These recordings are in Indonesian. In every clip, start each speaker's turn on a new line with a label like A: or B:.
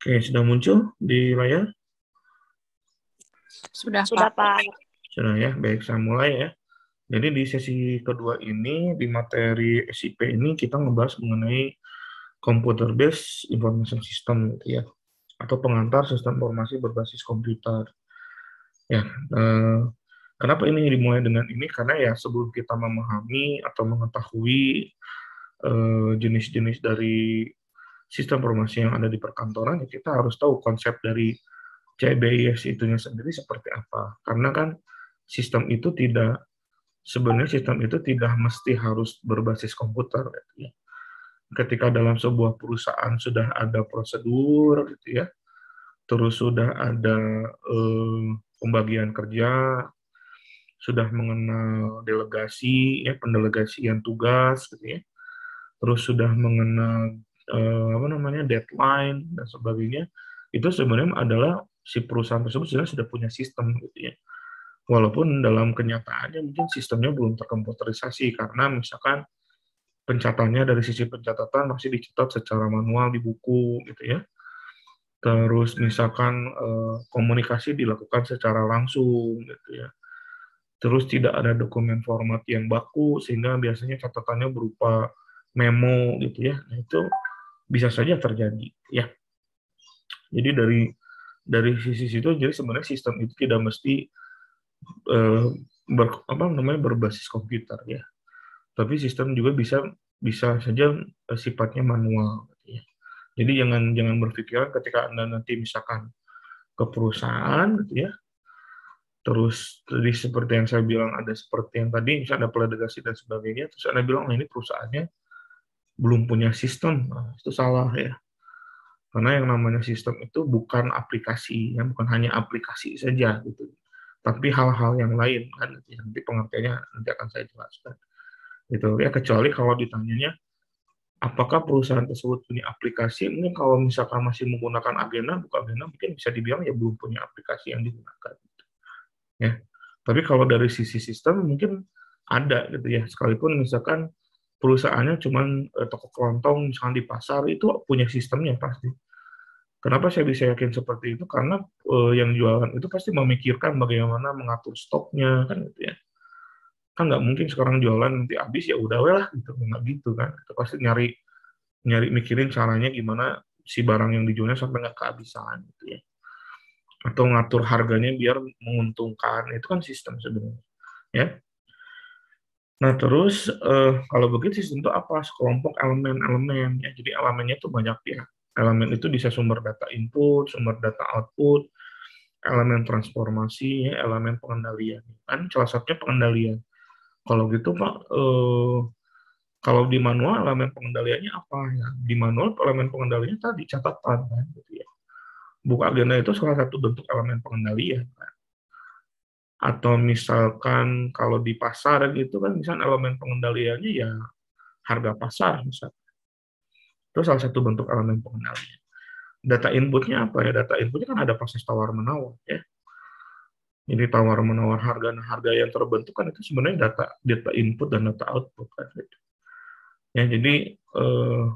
A: Oke, sudah muncul di layar?
B: Sudah,
C: Sudah,
B: Pak.
C: Pak.
A: Sudah ya, baik saya mulai ya. Jadi di sesi kedua ini, di materi SIP ini kita ngebahas mengenai Computer Based Information System gitu ya, atau pengantar sistem informasi berbasis komputer. Ya, kenapa ini dimulai dengan ini? Karena ya sebelum kita memahami atau mengetahui jenis-jenis dari sistem informasi yang ada di perkantoran, ya kita harus tahu konsep dari CBIS itunya sendiri seperti apa. Karena kan sebenarnya sistem itu tidak mesti harus berbasis komputer gitu ya. Ketika dalam sebuah perusahaan sudah ada prosedur gitu ya, terus sudah ada pembagian kerja, sudah mengenal delegasi ya, pendelegasian tugas gitu ya, terus sudah mengenal deadline dan sebagainya, itu sebenarnya adalah si perusahaan tersebut sudah punya sistem gitu ya. Walaupun dalam kenyataannya mungkin sistemnya belum terkomputerisasi karena misalkan pencatatnya dari sisi pencatatan masih dicatat secara manual di buku gitu ya. Terus misalkan komunikasi dilakukan secara langsung gitu ya. Terus tidak ada dokumen format yang baku sehingga biasanya catatannya berupa memo gitu ya. Nah, itu bisa saja terjadi ya. Jadi dari sisi situ jadi sebenarnya sistem itu tidak mesti berbasis komputer ya. Tapi sistem juga bisa saja sifatnya manual gitu ya. Jadi jangan berpikiran ketika Anda nanti misalkan ke perusahaan gitu ya. Terus tadi seperti yang saya bilang ada seperti yang tadi misalnya ada delegasi dan sebagainya, terus Anda bilang ini perusahaannya belum punya sistem. Nah, itu salah ya. Karena yang namanya sistem itu bukan aplikasi, ya, bukan hanya aplikasi saja gitu. Tapi hal-hal yang lain kan nanti pengertiannya nanti akan saya jelaskan. Gitu ya, kecuali kalau ditanyanya apakah perusahaan tersebut punya aplikasi, mungkin kalau misalkan masih menggunakan agenda, buka agenda, mungkin bisa dibilang ya belum punya aplikasi yang digunakan. Ya. Tapi kalau dari sisi sistem mungkin ada gitu ya, sekalipun misalkan perusahaannya cuma toko kelontong misalkan di pasar itu punya sistemnya pasti. Kenapa saya bisa yakin seperti itu? Karena yang jualan itu pasti memikirkan bagaimana mengatur stoknya kan gitu ya. Kan nggak mungkin sekarang jualan nanti habis ya udah lah gitu, nggak gitu kan. Itu pasti nyari nyari mikirin caranya gimana si barang yang dijualnya sampai nggak kehabisan gitu ya, atau ngatur harganya biar menguntungkan, itu kan sistem sebenarnya ya. Nah terus kalau begitu sistem itu apa, sekelompok elemen-elemen ya, jadi elemennya itu banyak ya. Elemen itu bisa sumber data input, sumber data output, elemen transformasi ya, elemen pengendalian kan salah satunya pengendalian. Kalau gitu Pak, kalau di manual elemen pengendaliannya apa ya? Di manual elemen pengendaliannya tadi catatan kan, gitu ya. Buku agenda itu salah satu bentuk elemen pengendalian. Kan? Atau misalkan kalau di pasar gitu kan, misalkan elemen pengendaliannya ya harga pasar misalkan. Itu salah satu bentuk elemen pengendalian. Data inputnya apa ya? Data inputnya kan ada proses tawar menawar ya. Jadi tawar menawar harga, nah harga yang terbentuk kan itu sebenarnya data input dan data output kan. Gitu. Ya, jadi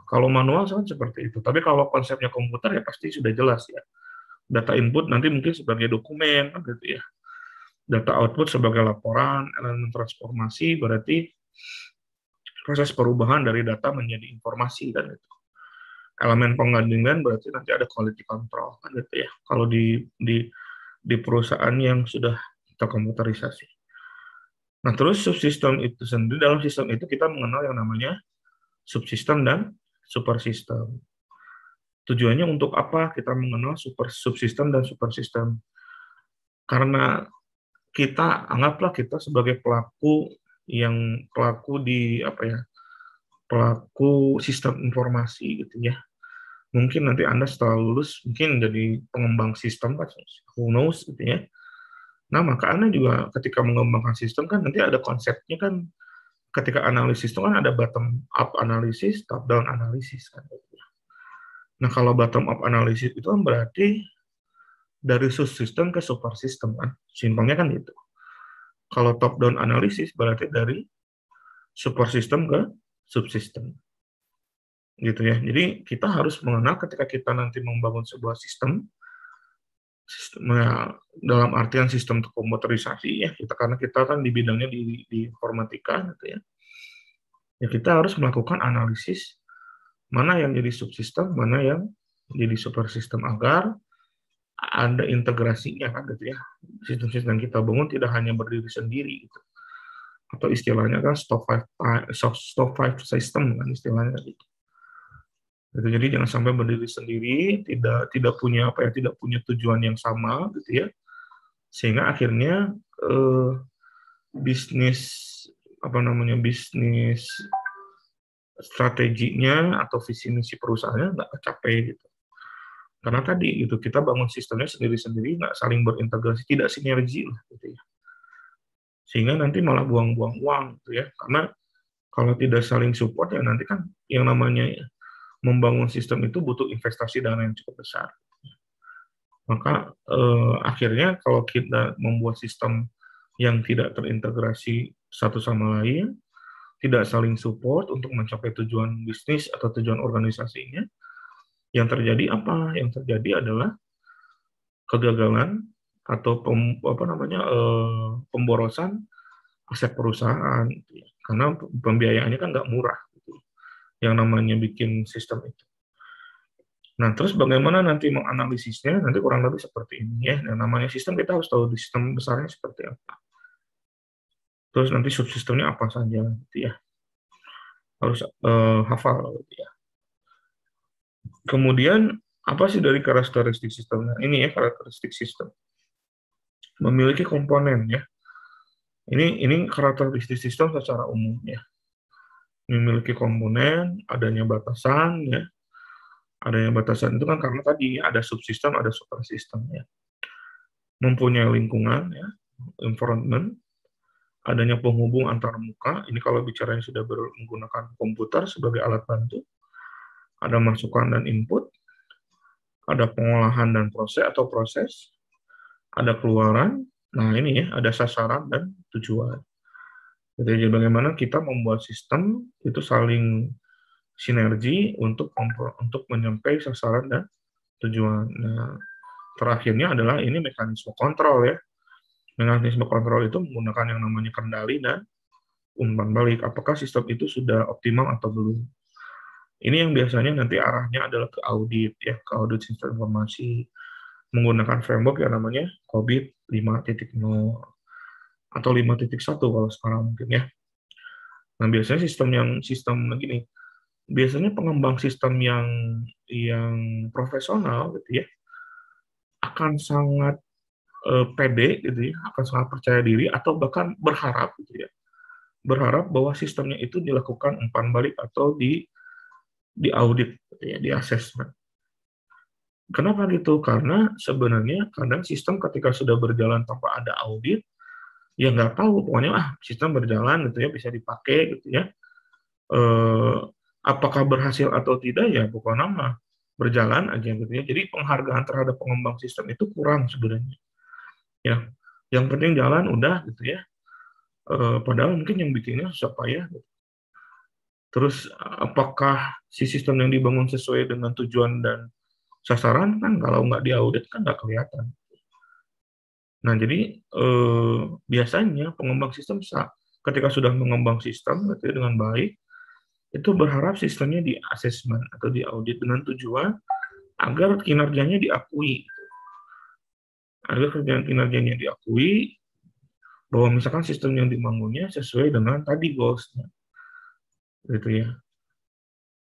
A: kalau manual kan seperti itu. Tapi kalau konsepnya komputer ya pasti sudah jelas ya. Data input nanti mungkin sebagai dokumen kan gitu ya. Data output sebagai laporan, elemen transformasi berarti proses perubahan dari data menjadi informasi kan gitu. Elemen penggandingan berarti nanti ada quality control kan gitu ya. Kalau di perusahaan yang sudah terkomputerisasi. Nah, terus subsistem itu sendiri, dalam sistem itu kita mengenal yang namanya subsistem dan supersistem. Tujuannya untuk apa kita mengenal subsistem dan supersistem? Karena anggaplah kita sebagai pelaku di apa ya, pelaku sistem informasi gitu ya. Mungkin nanti Anda setelah lulus mungkin jadi pengembang sistem, who knows gitu ya. Nah, maka Anda juga ketika mengembangkan sistem kan nanti ada konsepnya kan, ketika analisis itu kan ada bottom up analisis, top down analisis kan. Nah, kalau bottom up analisis itu kan berarti dari subsistem ke super system kan. Simpelnya kan itu. Kalau top down analisis berarti dari super system ke subsistem. gitu ya. Jadi kita harus mengenal ketika kita nanti membangun sebuah sistem ya, dalam artian sistem komputerisasi ya, karena kita kan di bidangnya di informatika gitu ya. Ya kita harus melakukan analisis mana yang jadi subsistem, mana yang jadi supersistem agar ada integrasinya kan gitu ya. Sistem-sistem kita bangun tidak hanya berdiri sendiri gitu. Atau istilahnya kan stop five system kan istilahnya gitu. Jadi jangan sampai berdiri sendiri, tidak punya tidak punya tujuan yang sama gitu ya, sehingga akhirnya bisnis strateginya atau visi misi perusahaannya nggak tercapai gitu. Karena tadi gitu kita bangun sistemnya sendiri-sendiri, nggak saling berintegrasi, tidak sinergi lah gitu ya. Sehingga nanti malah buang-buang uang gitu ya. Karena kalau tidak saling support ya nanti kan yang namanya membangun sistem itu butuh investasi dana yang cukup besar. Maka akhirnya kalau kita membuat sistem yang tidak terintegrasi satu sama lain, tidak saling support untuk mencapai tujuan bisnis atau tujuan organisasinya, yang terjadi apa? Yang terjadi adalah kegagalan atau pemborosan aset perusahaan, karena pembiayaannya kan nggak murah, yang namanya bikin sistem itu. Nah, terus bagaimana nanti menganalisisnya? Nanti kurang lebih seperti ini ya. Yang namanya sistem kita harus tahu di sistem besarnya seperti apa. Terus nanti subsistemnya apa saja, gitu ya. Harus hafal, gitu ya. Kemudian apa sih dari karakteristik sistemnya? Ini ya karakteristik sistem. Memiliki komponen ya. Ini karakteristik sistem secara umum ya. Memiliki komponen, adanya batasan ya. Adanya batasan itu kan karena tadi ada subsistem, ada supersistem ya. Mempunyai lingkungan ya, environment, adanya penghubung antar muka, ini kalau bicaranya sudah menggunakan komputer sebagai alat bantu, ada masukan dan input, ada pengolahan dan proses, ada keluaran, nah ini ya, ada sasaran dan tujuan. Jadi bagaimana kita membuat sistem itu saling sinergi untuk mencapai sasaran dan tujuan. Nah, terakhirnya adalah ini mekanisme kontrol ya. Mekanisme kontrol itu menggunakan yang namanya kendali dan umpan balik. Apakah sistem itu sudah optimal atau belum? Ini yang biasanya nanti arahnya adalah ke audit ya, ke audit sistem informasi menggunakan framework yang namanya COBIT 5.0 atau 5.1 kalau sekarang mungkin ya. Nah, biasanya sistem begini. Biasanya pengembang sistem yang profesional gitu ya akan sangat pede gitu ya, akan sangat percaya diri atau bahkan berharap gitu ya. Berharap bahwa sistemnya itu dilakukan umpan balik atau di audit gitu ya, di assessment. Kenapa gitu? Karena sebenarnya kadang sistem ketika sudah berjalan tanpa ada audit, ya nggak tahu, pokoknya sistem berjalan gitu ya, bisa dipakai gitu ya. Apakah berhasil atau tidak ya pokoknya mah berjalan aja gitu ya. Jadi penghargaan terhadap pengembang sistem itu kurang sebenarnya. Ya, yang penting jalan udah gitu ya. Padahal mungkin yang bikinnya susah payah. Gitu. Terus apakah si sistem yang dibangun sesuai dengan tujuan dan sasaran kan kalau nggak diaudit kan nggak kelihatan. Nah jadi biasanya pengembang sistem ketika sudah mengembang sistem gitu ya, dengan baik, itu berharap sistemnya di asesmen atau di audit dengan tujuan agar kinerjanya diakui. Agar kinerjanya diakui bahwa misalkan sistem yang dibangunnya sesuai dengan tadi goals-nya. Gitu ya.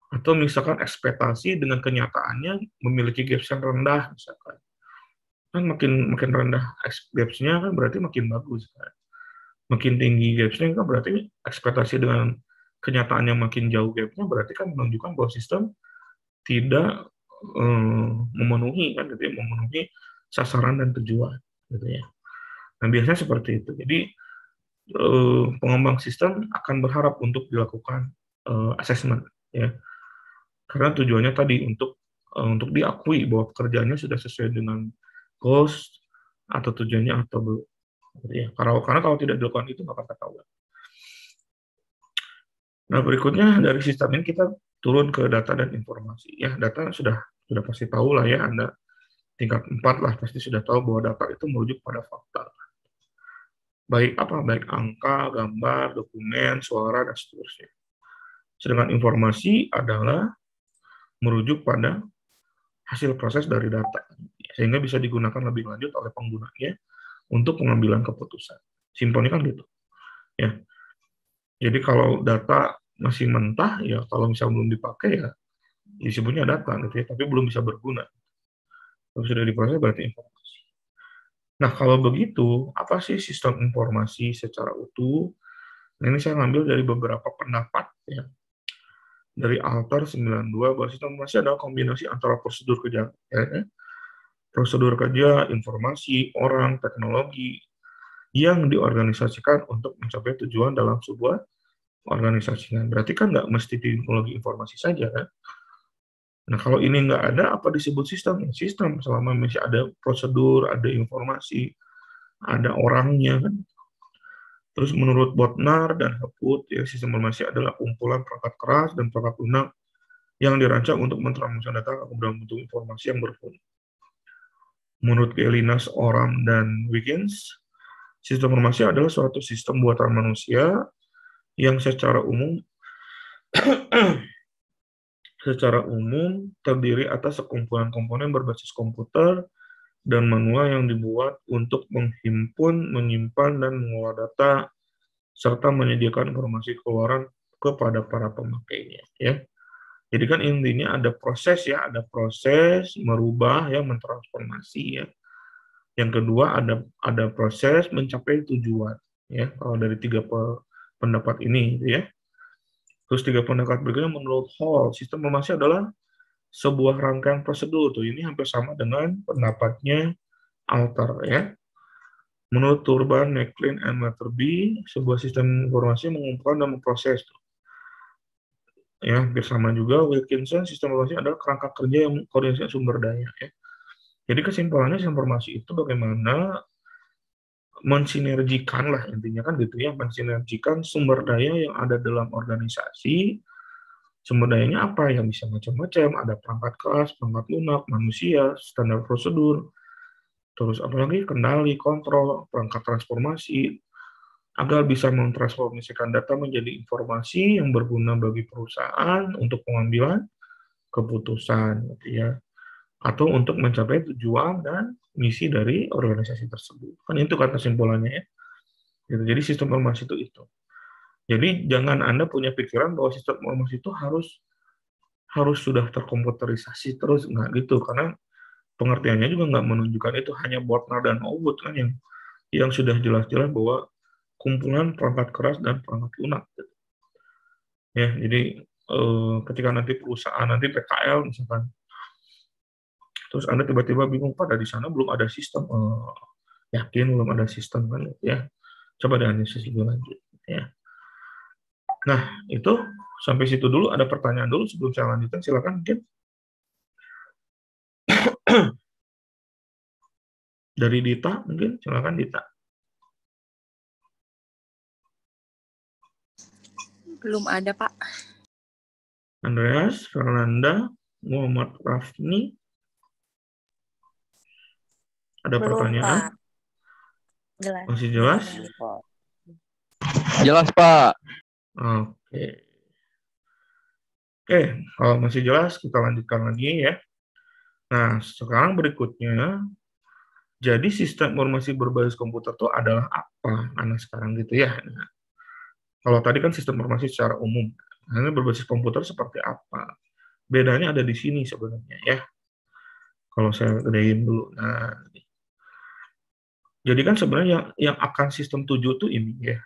A: Atau misalkan ekspektasi dengan kenyataannya memiliki gaps yang rendah misalkan. Kan makin rendah gaps-nya kan berarti makin bagus kan. Makin tinggi gaps-nya kan berarti ekspektasi dengan kenyataan yang makin jauh gap-nya berarti kan menunjukkan bahwa sistem tidak memenuhi kan gitu ya, memenuhi sasaran dan tujuan gitu ya. Nah, biasanya seperti itu. Jadi pengembang sistem akan berharap untuk dilakukan assessment ya. Karena tujuannya tadi untuk diakui bahwa pekerjaannya sudah sesuai dengan goals atau tujuannya atau belum. Gitu ya. Karena kalau tidak dilakukan itu nggak akan ketahuan. Nah, berikutnya dari sistem ini kita turun ke data dan informasi. Ya, data sudah pasti tahu lah ya, Anda tingkat 4 lah pasti sudah tahu bahwa data itu merujuk pada fakta. Baik angka, gambar, dokumen, suara, dan seterusnya. Sedangkan informasi adalah merujuk pada hasil proses dari data, sehingga bisa digunakan lebih lanjut oleh penggunanya untuk pengambilan keputusan. Simpelnya kan gitu. Ya. Jadi kalau data masih mentah, ya kalau misalnya belum dipakai, ya disebutnya data, gitu ya, tapi belum bisa berguna. Kalau sudah diproses berarti informasi. Nah, kalau begitu, apa sih sistem informasi secara utuh? Nah, ini saya ngambil dari beberapa pendapat ya. Dari Altar 92 bahwa sistem informasi adalah kombinasi antara prosedur kerja, informasi, orang, teknologi yang diorganisasikan untuk mencapai tujuan dalam sebuah organisasi. Berarti kan nggak mesti teknologi informasi saja kan? Nah, kalau ini nggak ada, apa disebut sistem? Sistem selama masih ada prosedur, ada informasi, ada orangnya kan. Terus menurut Bodnar dan Hepwood, ya, sistem informasi adalah kumpulan perangkat keras dan perangkat lunak yang dirancang untuk mentransformasi data ke dalam bentuk informasi yang berfungsi. Menurut Gelinas, Oram, dan Wiggins, sistem informasi adalah suatu sistem buatan manusia yang secara umum terdiri atas sekumpulan komponen berbasis komputer dan manual yang dibuat untuk menghimpun, menyimpan, dan mengolah data serta menyediakan informasi keluaran kepada para pemakainya. Ya, jadi kan intinya ada proses ya, ada proses merubah ya, mentransformasi ya. Yang kedua ada proses mencapai tujuan ya. Kalau dari tiga pendapat ini ya. Terus tiga pendapat berikutnya menurut Hall, sistem informasi adalah sebuah rangkaian prosedur. Tuh ini hampir sama dengan pendapatnya Altar ya. Menurut Turban, Necklin, and Matterby, sebuah sistem informasi mengumpulkan dan memproses. Ya, hampir sama juga. Wilkinson, sistem informasi adalah kerangka kerja yang koordinasi sumber daya. Ya. Jadi kesimpulannya sistem informasi itu bagaimana mensinergikan lah intinya kan gitu ya, mensinergikan sumber daya yang ada dalam organisasi. Sumber dayanya apa? Yang bisa macam-macam, ada perangkat keras, perangkat lunak, manusia, standar prosedur, terus apalagi kendali, kontrol, perangkat transformasi, agar bisa mentransformasikan data menjadi informasi yang berguna bagi perusahaan untuk pengambilan keputusan, gitu ya, atau untuk mencapai tujuan dan misi dari organisasi tersebut. Kan itu kan kesimpulannya ya. Gitu. Jadi sistem informasi itu. Jadi jangan Anda punya pikiran bahwa sistem informasi itu harus sudah terkomputerisasi terus, nggak gitu, karena pengertiannya juga nggak menunjukkan itu. Hanya Bodnar dan Howard kan yang sudah jelas-jelas bahwa kumpulan perangkat keras dan perangkat lunak. Gitu. Ya, jadi ketika nanti perusahaan nanti PKL misalkan, terus Anda tiba-tiba bingung, Pak, di sana belum ada sistem. Yakin belum ada sistem kan? Ya, coba dianalisis lebih lanjut. Ya. Nah, itu sampai situ dulu. Ada pertanyaan dulu sebelum saya lanjutkan, silakan mungkin. Dari Dita, mungkin silakan Dita.
B: Belum ada, Pak.
A: Andreas, Fernanda, Muhammad Rafni. Ada
C: belum,
A: pertanyaan?
C: Pak. Jelas.
A: Masih jelas?
D: Jelas, Pak.
A: Oke. Oke, kalau masih jelas kita lanjutkan lagi ya. Nah, sekarang berikutnya, jadi sistem informasi berbasis komputer itu adalah apa? Nah, sekarang gitu ya. Nah, kalau tadi kan sistem informasi secara umum, nah, berbasis komputer seperti apa? Bedanya ada di sini sebenarnya ya. Kalau saya gedein dulu. Nah, jadi kan sebenarnya yang akan sistem tuju itu ini ya.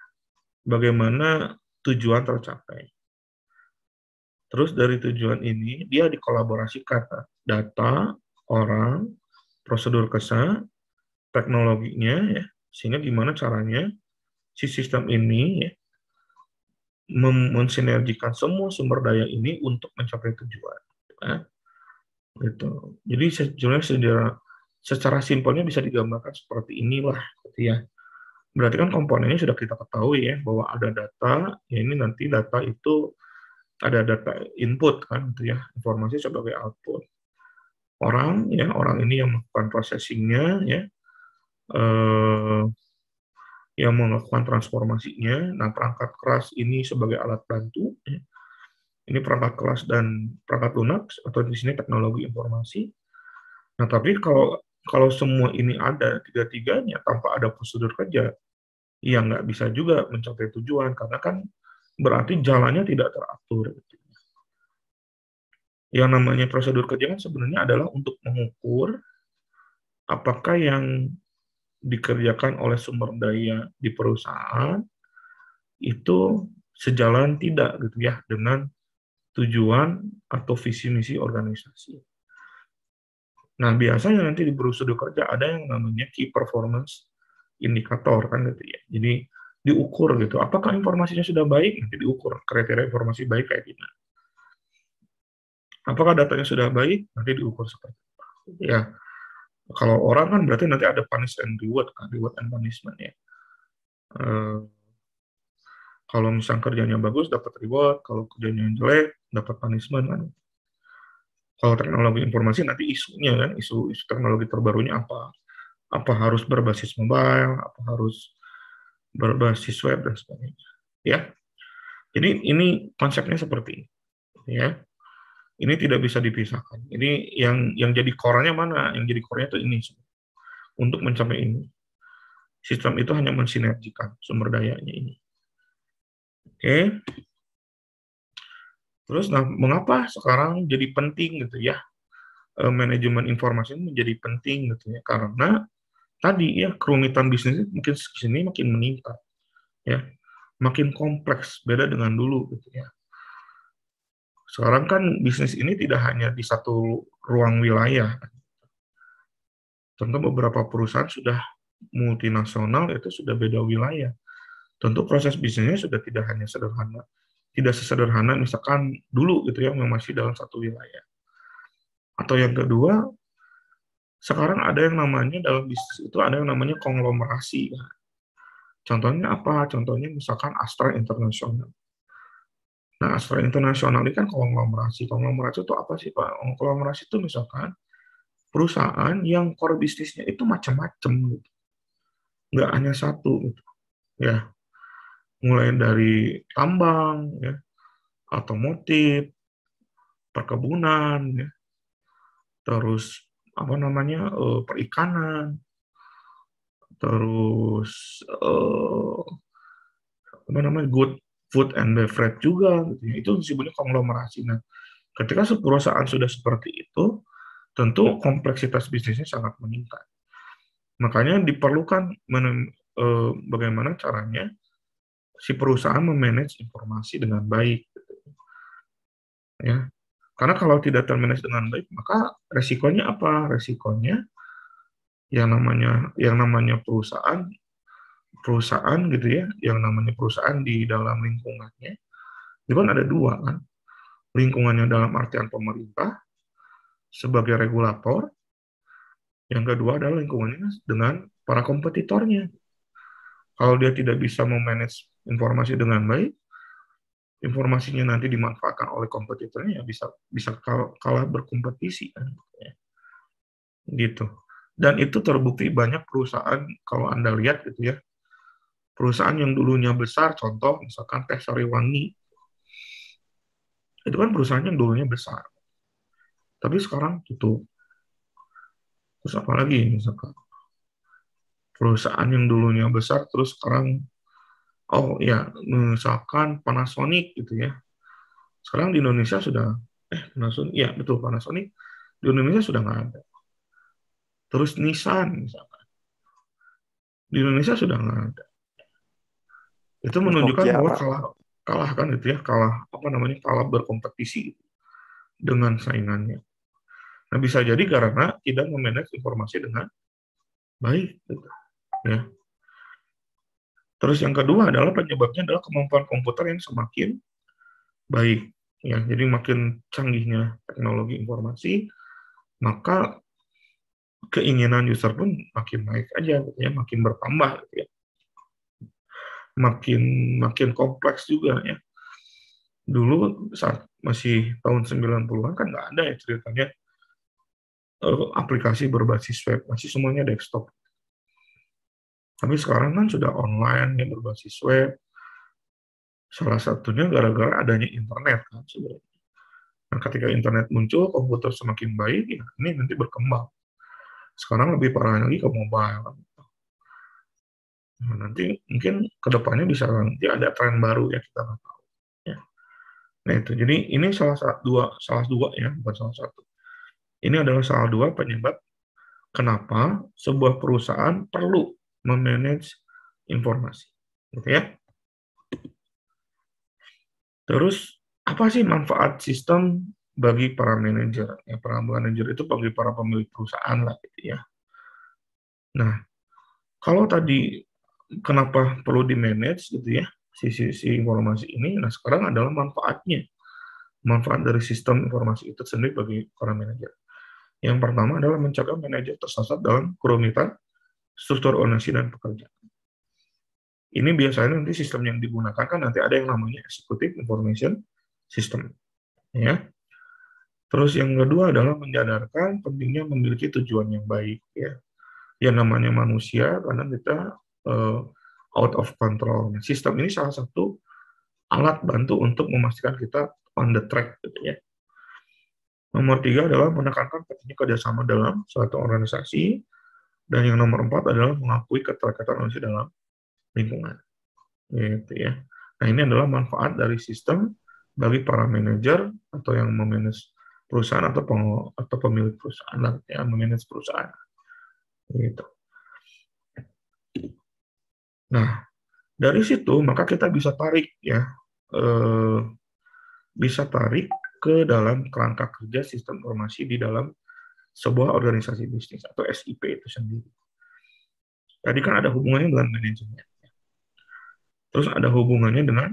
A: Bagaimana tujuan tercapai. Terus dari tujuan ini, dia dikolaborasikan data, orang, prosedur kesan, teknologinya, ya, sehingga gimana caranya si sistem ini ya, mensinergikan semua sumber daya ini untuk mencapai tujuan. Ya. Gitu. Jadi sebenarnya secara simpelnya bisa digambarkan seperti inilah, gitu ya. Berarti kan komponennya sudah kita ketahui ya, bahwa ada data, ya ini nanti data itu ada data input kan gitu ya, informasi sebagai output. Orang ini yang melakukan processing-nya ya, yang melakukan transformasinya. Nah, perangkat keras ini sebagai alat bantu ya. Ini perangkat keras dan perangkat lunak atau di sini teknologi informasi. Nah, tapi kalau semua ini ada tiga-tiganya tanpa ada prosedur kerja, ya nggak bisa juga mencapai tujuan karena kan berarti jalannya tidak teratur. Yang namanya prosedur kerja kan sebenarnya adalah untuk mengukur apakah yang dikerjakan oleh sumber daya di perusahaan itu sejalan tidak gitu ya dengan tujuan atau visi misi organisasi. Nah, biasanya nanti di prosedur kerja ada yang namanya key performance indikator kan gitu ya. Jadi diukur gitu, apakah informasinya sudah baik, nanti diukur kriteria informasi baik kayak gimana. Apakah datanya sudah baik, nanti diukur seperti apa. Ya, kalau orang kan berarti nanti ada punish and reward kan, reward and punishment ya. Kalau misalnya kerjanya bagus dapat reward, kalau kerjanya jelek dapat punishment kan. Kalau teknologi informasi nanti isunya kan, isu teknologi terbarunya apa? Apa harus berbasis mobile, apa harus berbasis web dan sebagainya. Ya. Jadi ini konsepnya seperti ini. Ya. Ini tidak bisa dipisahkan. Ini yang jadi core-nya mana? Yang jadi core-nya itu ini. Untuk mencapai ini. Sistem itu hanya mensinergikan sumber dayanya ini. Oke. Terus, nah, mengapa sekarang jadi penting gitu ya? Manajemen informasi ini menjadi penting gitu ya. Karena tadi ya kerumitan bisnis mungkin sini makin meningkat. Ya. Makin kompleks, beda dengan dulu gitu ya. Sekarang kan bisnis ini tidak hanya di satu ruang wilayah. Tentu beberapa perusahaan sudah multinasional, itu sudah beda wilayah. Tentu proses bisnisnya sudah tidak hanya sederhana, tidak sesederhana misalkan dulu gitu ya, yang masih dalam satu wilayah. Atau yang kedua, sekarang ada yang namanya dalam bisnis itu ada yang namanya konglomerasi. Contohnya apa? Contohnya misalkan Astra International. Nah, Astra International ini kan konglomerasi. Konglomerasi itu apa sih, Pak? Konglomerasi itu misalkan perusahaan yang core bisnisnya itu macam-macam gitu. Nggak hanya satu gitu. Ya. Mulai dari tambang, ya, otomotif, perkebunan, ya, terus apa namanya, perikanan, terus apa namanya, food and beverage juga gitu ya. Itu disebutnya konglomerasi. Nah, ketika perusahaan sudah seperti itu, tentu kompleksitas bisnisnya sangat meningkat. Makanya diperlukan bagaimana caranya si perusahaan memanage informasi dengan baik. Gitu. Ya, karena kalau tidak termanage dengan baik, maka resikonya apa? Resikonya yang namanya perusahaan gitu ya, yang namanya perusahaan di dalam lingkungannya, itu kan ada dua kan, lingkungannya dalam artian pemerintah sebagai regulator, yang kedua adalah lingkungannya dengan para kompetitornya. Kalau dia tidak bisa memanage informasi dengan baik, informasinya nanti dimanfaatkan oleh kompetitornya, ya bisa kalah berkompetisi kan, gitu. Dan itu terbukti banyak perusahaan, kalau Anda lihat gitu ya, perusahaan yang dulunya besar, contoh misalkan Teh Sariwangi, itu kan perusahaan yang dulunya besar, tapi sekarang tutup. Terus apa lagi misalkan perusahaan yang dulunya besar terus sekarang, oh ya, misalkan Panasonic gitu ya, sekarang di Indonesia sudah Panasonic, ya betul, Panasonic di Indonesia sudah nggak ada. Terus Nissan misalkan di Indonesia sudah nggak ada. Itu menunjukkan
D: Nokia,
A: bahwa
D: Pak.
A: kalah kan gitu ya, kalah berkompetisi dengan saingannya. Nah, bisa jadi karena tidak memanage informasi dengan baik gitu, ya. Terus yang kedua adalah penyebabnya adalah kemampuan komputer yang semakin baik, ya. Jadi makin canggihnya teknologi informasi, maka keinginan user pun makin naik aja gitu ya, makin bertambah gitu ya. Makin kompleks juga ya. Dulu saat masih tahun 90-an kan nggak ada ya ceritanya aplikasi berbasis web, masih semuanya desktop. Tapi sekarang kan sudah online yang berbasis web. Salah satunya gara-gara adanya internet kan sebenarnya. Nah, ketika internet muncul, komputer semakin baik, ya ini nanti berkembang. Sekarang lebih parah lagi ke mobile. Nah, nanti mungkin kedepannya bisa nanti ada tren baru ya kita nggak tahu. Ya. Nah itu, jadi ini salah dua ya, bukan salah satu. Ini adalah salah dua penyebab kenapa sebuah perusahaan perlu memanage informasi, gitu ya. Terus apa sih manfaat sistem bagi para manajer? Ya, para manajer itu bagi para pemilik perusahaan lah, gitu ya. Nah, kalau tadi kenapa perlu di manage gitu ya sisi informasi ini? Nah, sekarang adalah manfaatnya, manfaat dari sistem informasi itu sendiri bagi para manajer. Yang pertama adalah mencegah manajer tersesat dalam kerumitan struktur organisasi dan pekerjaan. Ini biasanya nanti sistem yang digunakan kan nanti ada yang namanya Executive Information System, ya. Terus yang kedua adalah menyadarkan pentingnya memiliki tujuan yang baik, ya. Yang namanya manusia, karena kita out of control. Nah, sistem ini salah satu alat bantu untuk memastikan kita on the track, gitu ya. Nomor 3 adalah menekankan pentingnya kerjasama dalam suatu organisasi, dan yang nomor 4 adalah mengakui keterkaitan manusia dalam lingkungan. Gitu ya. Nah, ini adalah manfaat dari sistem bagi para manajer atau yang memanage perusahaan atau pemilik perusahaan lah, ya, memanage perusahaan. Gitu. Nah, dari situ maka kita bisa tarik ya, bisa tarik ke dalam kerangka kerja sistem informasi di dalam sebuah organisasi bisnis atau SIP itu sendiri. Tadi kan ada hubungannya dengan manajemen. Terus ada hubungannya dengan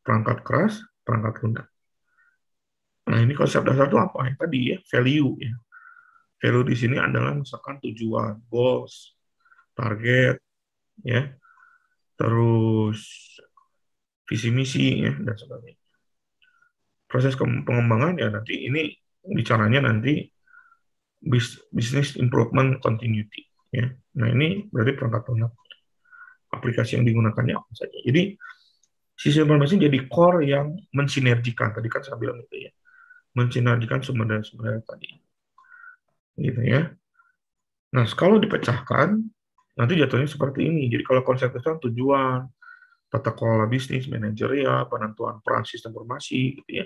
A: perangkat keras, perangkat lunak. Nah, ini konsep dasar itu apa? Yang tadi ya, value ya. Value di sini adalah misalkan tujuan, goals, target, ya. Terus visi misi ya dan sebagainya. Proses pengembangan ya nanti ini bicaranya nanti business improvement continuity ya. Nah, ini berarti perangkat lunak. Aplikasi yang digunakannya apa saja. Jadi sistem informasi jadi core yang mensinergikan, tadi kan saya bilang itu ya, mensinergikan sumber daya tadi, gitu ya. Nah, kalau dipecahkan, nanti jatuhnya seperti ini. Jadi kalau konsep besar tujuan, tata kelola bisnis, manajerial, penentuan peran sistem informasi, gitu ya.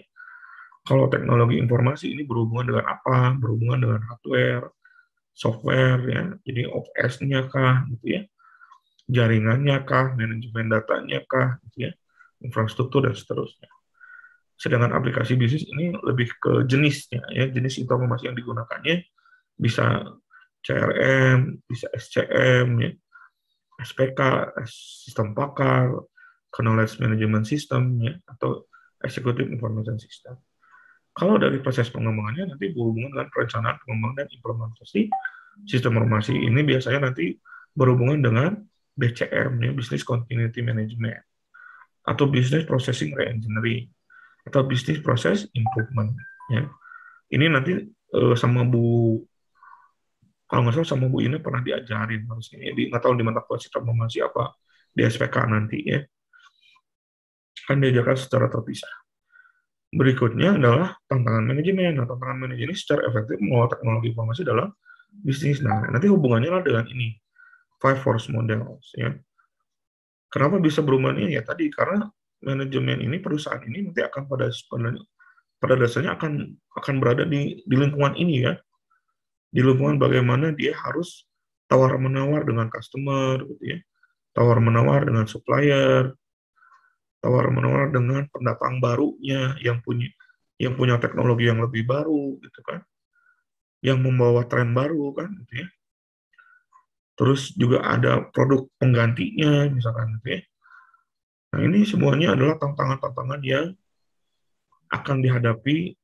A: Kalau teknologi informasi ini berhubungan dengan apa? Berhubungan dengan hardware, software, ya. Jadi OS-nya kah, gitu ya. Jaringannya kah, manajemen datanya kah, gitu ya. Infrastruktur dan seterusnya. Sedangkan aplikasi bisnis ini lebih ke jenisnya, ya, jenis informasi yang digunakannya bisa CRM, bisa SCM, ya, SPK, sistem pakar, knowledge management system, ya, atau executive information system. Kalau dari proses pengembangannya nanti berhubungan dengan perencanaan, pengembangan, dan implementasi sistem informasi ini biasanya nanti berhubungan dengan BCM, ya, Business Continuity Management, atau Business Processing Reengineering, atau Business Process Improvement. Ya. Ini nanti sama kalau nggak salah sama Bu Ina pernah diajarin harusnya. Ya, nggak tahu di mata kuliah sistem informasi apa di SPK nanti ya. Kan diajarkan secara terpisah. Berikutnya adalah tantangan manajemen. Nah, tantangan manajemen secara efektif mengelola teknologi informasi dalam bisnis. Nah, nanti hubungannya lah dengan ini, 5 force models. Ya. Kenapa bisa berubah ini? Ya tadi, karena manajemen ini, perusahaan ini nanti akan pada dasarnya akan berada di lingkungan ini ya. Di lingkungan bagaimana dia harus tawar-menawar dengan customer, gitu ya. Tawar-menawar dengan supplier, tawar-menawar dengan pendatang barunya yang punya teknologi yang lebih baru, gitu kan, yang membawa tren baru kan, gitu ya. Terus juga ada produk penggantinya, misalkan, gitu ya. Nah, ini semuanya adalah tantangan-tantangan yang akan dihadapi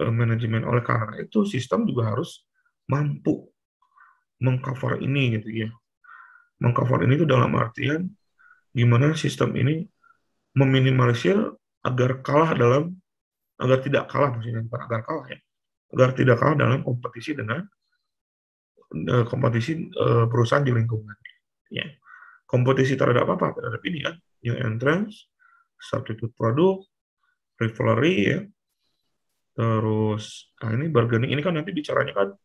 A: manajemen. Oleh karena itu, sistem juga harus mampu mengcover ini, gitu ya. Mengcover ini itu dalam artian gimana sistem ini meminimalisir agar tidak kalah maksudnya, bukan agar kalah ya, agar tidak kalah dalam kompetisi dengan perusahaan di lingkungan. Ya. Kompetisi terhadap apa? Terhadap ini kan, new entrants, substitute produk, rivalry ya. Terus, ini bargaining ini kan nanti bicaranya kan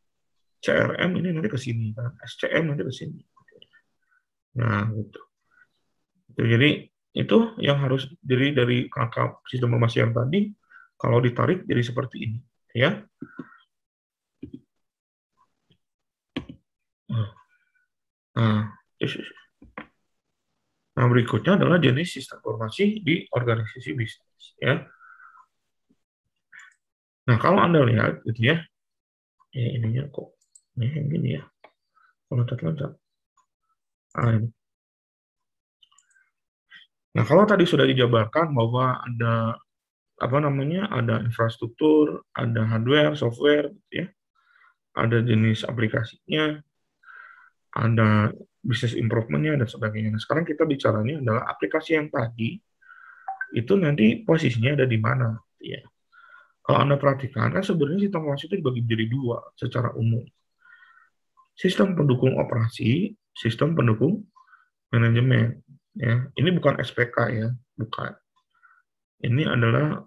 A: CRM ini nanti ke sini kan, SCM nanti ke sini. Nah, gitu. Jadi itu yang harus dari kerangka sistem informasi yang tadi, kalau ditarik jadi seperti ini, ya. Nah, berikutnya adalah jenis sistem informasi di organisasi bisnis, ya. Nah, kalau Anda lihat, gitu ya, ininya kok, ini ya, loncat-loncat. Ini. Nah, kalau tadi sudah dijabarkan bahwa ada ada infrastruktur, ada hardware, software, gitu ya, ada jenis aplikasinya, ada business improvement-nya dan sebagainya. Nah, sekarang kita bicaranya adalah aplikasi yang tadi itu nanti posisinya ada di mana, gitu ya. Kalau Anda perhatikan, kan sebenarnya sistem informasi itu dibagi menjadi dua secara umum. Sistem pendukung operasi, sistem pendukung manajemen. Ya, ini bukan SPK ya, bukan. Ini adalah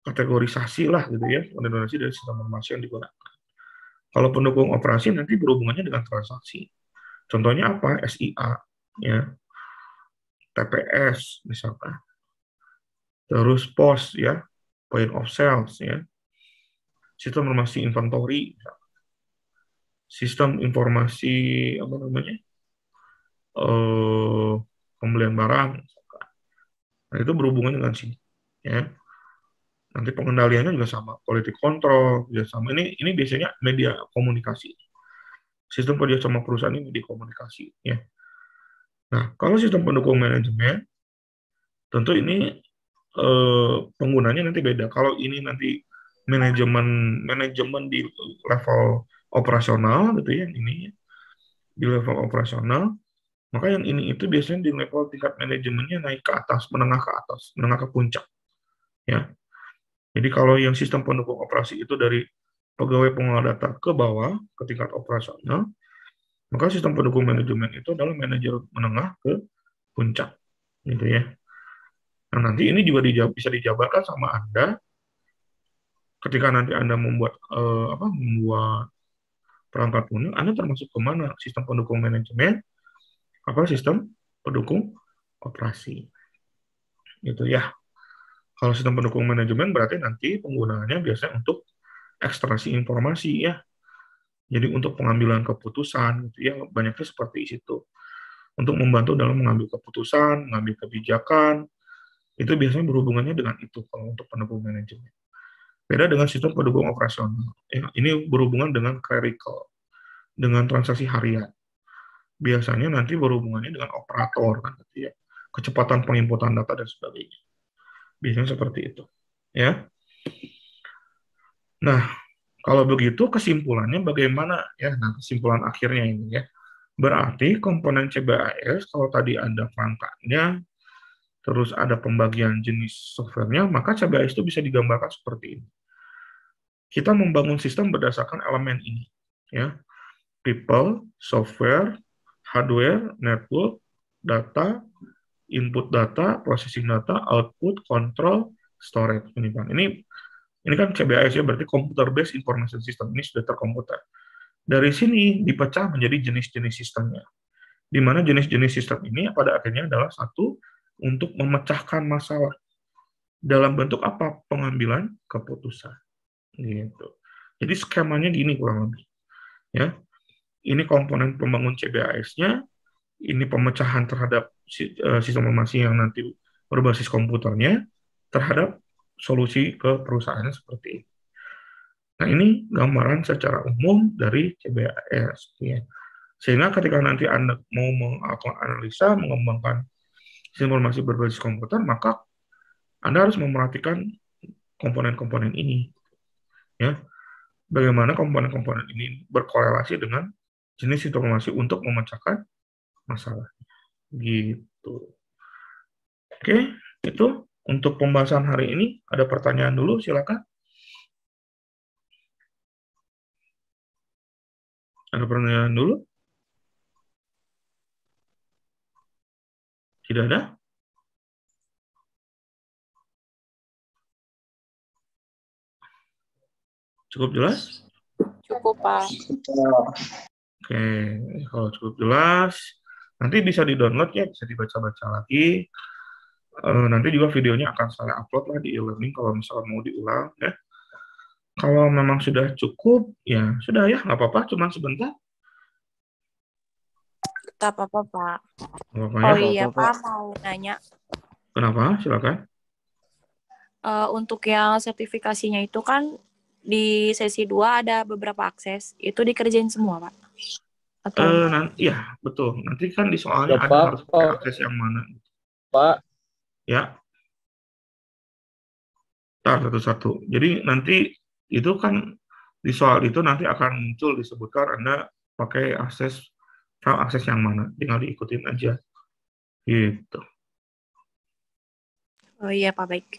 A: kategorisasi lah gitu ya, kategorisasi dari sistem informasi yang digunakan. Kalau pendukung operasi nanti berhubungannya dengan transaksi. Contohnya apa? SIA, ya, TPS misalkan. Terus POS ya, point of sales ya. Sistem informasi inventory, sistem informasi pembelian barang. Nah, itu berhubungan dengan sini. Ya. Nanti pengendaliannya juga sama, quality control, juga sama. Ini biasanya media komunikasi. Sistem kerja sama perusahaan ini media komunikasi. Ya. Nah, kalau sistem pendukung manajemen, tentu ini penggunanya nanti beda. Kalau ini nanti manajemen di level operasional, gitu ya, ini di level operasional, maka yang ini itu biasanya di level tingkat manajemennya naik ke atas, menengah ke atas, menengah ke puncak. Ya. Jadi kalau yang sistem pendukung operasi itu dari pegawai pengelola data ke bawah, ke tingkat operasional, maka sistem pendukung manajemen itu adalah manajer menengah ke puncak. Gitu ya. Nah, nanti ini juga bisa dijabarkan sama Anda ketika nanti Anda membuat perangkat lunak, Anda termasuk ke mana? Sistem pendukung manajemen, apa sistem pendukung operasi. Gitu ya. Kalau sistem pendukung manajemen berarti nanti penggunaannya biasanya untuk ekstraksi informasi ya. Jadi untuk pengambilan keputusan gitu ya, banyaknya seperti itu. Untuk membantu dalam mengambil keputusan, mengambil kebijakan, itu biasanya berhubungannya dengan itu kalau untuk pendukung manajemen. Beda dengan sistem pendukung operasional. Ya, ini berhubungan dengan clerical, dengan transaksi harian. Biasanya nanti berhubungannya dengan operator kan gitu ya. Kecepatan penginputan data dan sebagainya. Biasanya seperti itu. Ya. Nah, kalau begitu kesimpulannya bagaimana ya? Nah, kesimpulan akhirnya ini ya. Berarti komponen CBAS kalau tadi ada perangkatnya, terus ada pembagian jenis softwarenya, maka CBAS itu bisa digambarkan seperti ini. Kita membangun sistem berdasarkan elemen ini, ya. People, software, hardware, network, data, input data, processing data, output, control, storage. Ini Bang. Ini kan CBAS ya, berarti computer based information system. Ini sudah terkomputer. Dari sini dipecah menjadi jenis-jenis sistemnya. Di mana jenis-jenis sistem ini pada akhirnya adalah satu untuk memecahkan masalah. Dalam bentuk apa? Pengambilan keputusan. Gitu. Jadi skemanya gini kurang lebih. Ya. Ini komponen pembangun CBAS-nya, ini pemecahan terhadap sistem informasi yang nanti berbasis komputernya terhadap solusi ke perusahaan seperti ini. Nah, ini gambaran secara umum dari CBAS. Ya. Sehingga ketika nanti Anda mau menganalisa, mengembangkan sistem informasi berbasis komputer, maka Anda harus memerhatikan komponen-komponen ini. Ya. Bagaimana komponen-komponen ini berkorelasi dengan jenis informasi untuk memecahkan masalah. Gitu. Oke, Itu untuk pembahasan hari ini, ada pertanyaan dulu, silakan. Ada pertanyaan dulu? Tidak ada? Cukup jelas?
B: Cukup, Pak.
A: Oke, kalau cukup jelas, nanti bisa di-download ya, bisa dibaca-baca lagi. Nanti juga videonya akan saya upload lah di e-learning kalau misalnya mau diulang ya. Kalau memang sudah cukup, ya sudah ya, nggak apa-apa, cuma sebentar.
B: Tak apa-apa, Pak.
A: Nggak apa-apa
B: Oh
A: ya.
B: iya, Pak, mau nanya.
A: Kenapa? Silakan.
B: Untuk yang sertifikasinya itu kan di sesi 2 ada beberapa akses. Itu dikerjain semua, Pak? Atau
A: Ya, betul. Nanti kan di soalnya
D: Ya,
A: ada
D: Pak.
A: harus pakai akses yang mana.
D: Pak,
A: Ya, tar satu-satu. Jadi nanti itu kan di soal itu nanti akan muncul disebutkan Anda pakai file akses yang mana. Tinggal diikutin aja. Gitu.
B: oh iya, Pak, baik.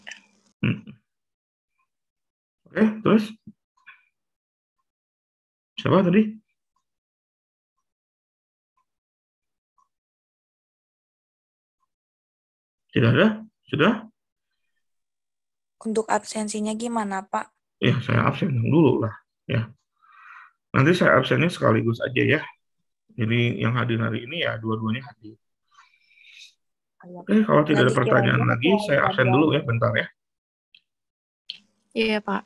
A: Oke, terus siapa tadi? Tidak ada? Sudah?
C: Untuk absensinya gimana, Pak?
A: Ya, saya absen dulu lah. Ya. Nanti saya absennya sekaligus aja ya. Jadi yang hadir hari ini ya dua-duanya hadir. Oke, kalau tidak ada pertanyaan lagi, saya absen dulu ya, bentar ya.
B: Iya, Pak.